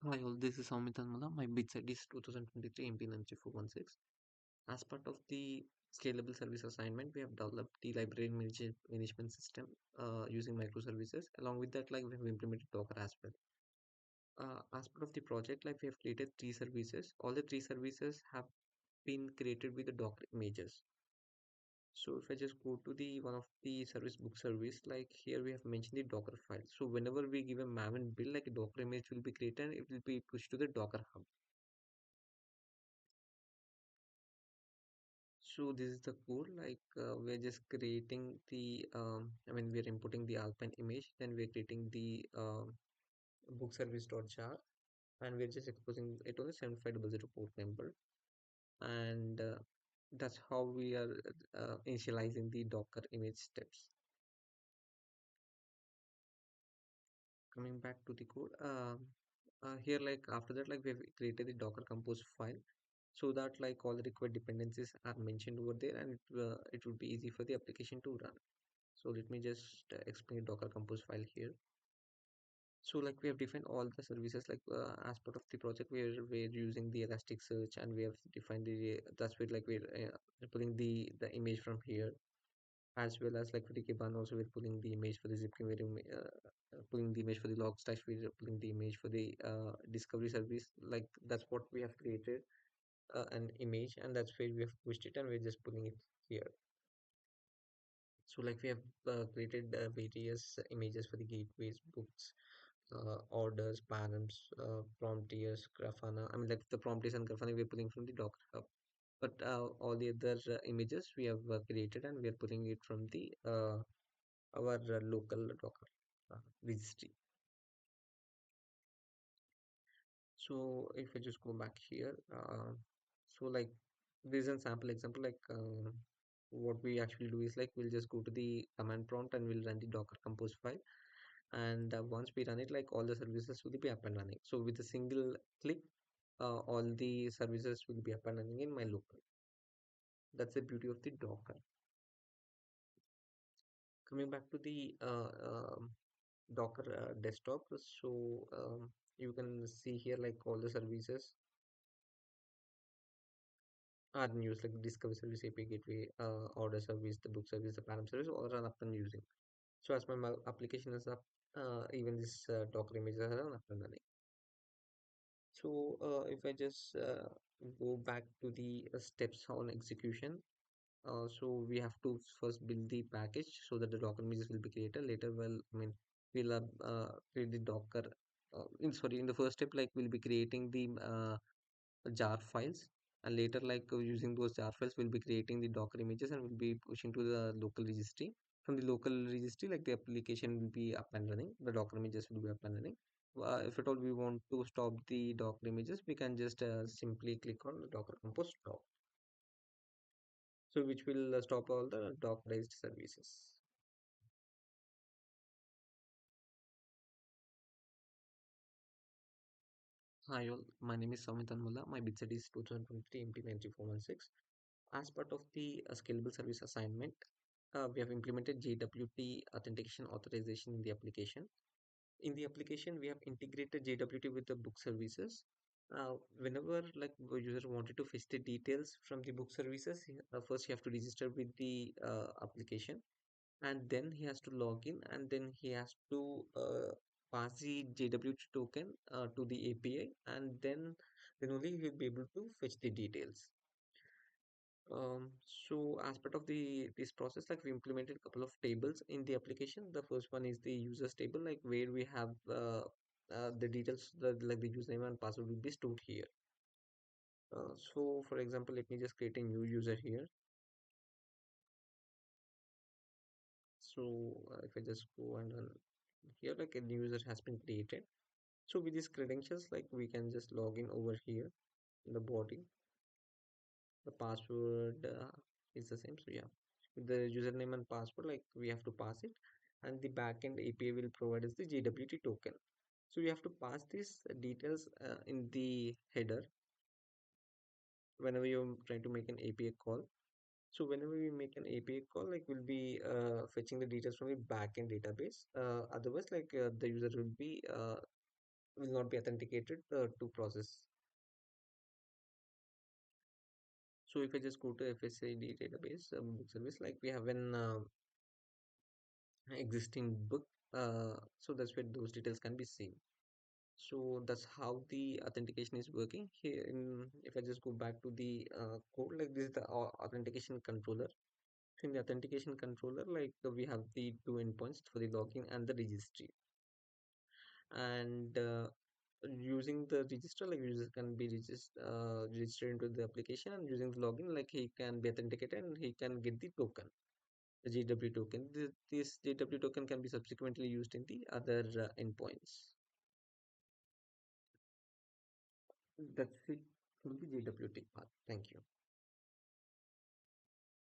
Hi all, this is Sowmith Anumula. My bid set is 2023 MP9416. As part of the scalable service assignment, we have developed the library management system using microservices. Along with that, like we have implemented Docker as well. As part of the project, like we have created three services. All the three services have been created with the Docker images. So if I just go to the one of the service book service, like here we have mentioned the Docker file. So whenever we give a Maven build, like a Docker image will be created and it will be pushed to the Docker hub. So this is the code, like we're just creating the, we're importing the Alpine image, then we're creating the book service.jar, and we're just exposing it on the 7500 port number. And that's how we are initializing the Docker image steps. Coming back to the code, here, like after that, like we've created the Docker compose file so that like all the required dependencies are mentioned over there, and it would be easy for the application to run. So let me just explain Docker Compose file here. So like we have defined all the services like as part of the project we're using the Elasticsearch, and we have defined the that's where like we're pulling the image from here, as well as like for the Kibana also we're pulling the image for the zipkin, pulling the image for the log stash, we're pulling the image for the discovery service. Like that's what we have created an image, and that's where we have pushed it, and we're just pulling it here. So like we have created various images for the gateways, books, orders, params, promptiers, Grafana. I mean, like the promptiers and Grafana we're pulling from the Docker Hub. But all the other images we have created, and we are pulling it from the our local Docker registry. So if I just go back here, so like this is a sample example. Like what we actually do is like we'll just go to the command prompt and we'll run the Docker Compose file, and once we run it, like all the services will be up and running. So with a single click, all the services will be up and running in my local. That's the beauty of the Docker. Coming back to the Docker desktop, so you can see here like all the services are in use, like discovery service, API gateway, order service, the book service, the param service, all are up and using. So as my application is up, even this Docker images are up and running. So if I just go back to the steps on execution, so we have to first build the package so that the Docker images will be created. Later, well, we'll create the Docker. In the first step, like we'll be creating the jar files, and later, like using those jar files, we'll be creating the Docker images and we'll be pushing to the local registry. From the local registry, like the application will be up and running, the Docker images will be up and running. If at all we want to stop the Docker images, we can just simply click on the Docker Compose stop. So which will stop all the Dockerized services. Hi all, my name is Sowmith Anumula. My bid set is 2023 MP9416. As part of the scalable service assignment, we have implemented JWT authentication authorization in the application. In the application, we have integrated JWT with the book services. Whenever like the user wanted to fetch the details from the book services, first you have to register with the application, and then he has to log in, and then he has to pass the JWT token to the API, and then only he will be able to fetch the details. So as part of the this process, like we implemented a couple of tables in the application. The first one is the users table, like where we have the details, like the username and password will be stored here. So for example, let me just create a new user here. So if I just go and run here, like a new user has been created. So with these credentials, like we can just log in over here in the body. The password is the same. So yeah, with the username and password, like we have to pass it, and the backend API will provide us the JWT token. So we have to pass these details in the header whenever you're trying to make an API call. So whenever we make an API call, like we'll be fetching the details from the backend database. Otherwise, like the user will be will not be authenticated to process. So if I just go to FSAD database book service, like we have an existing book, so that's where those details can be seen. So that's how the authentication is working here. If I just go back to the code, like this is the authentication controller. So in the authentication controller, like we have the two endpoints for the login and the registry. And using the register, like user can be registered into the application, and using the login, like he can be authenticated and he can get the token, the JW token. This JW token can be subsequently used in the other endpoints. That's it for the JWT part. Thank you.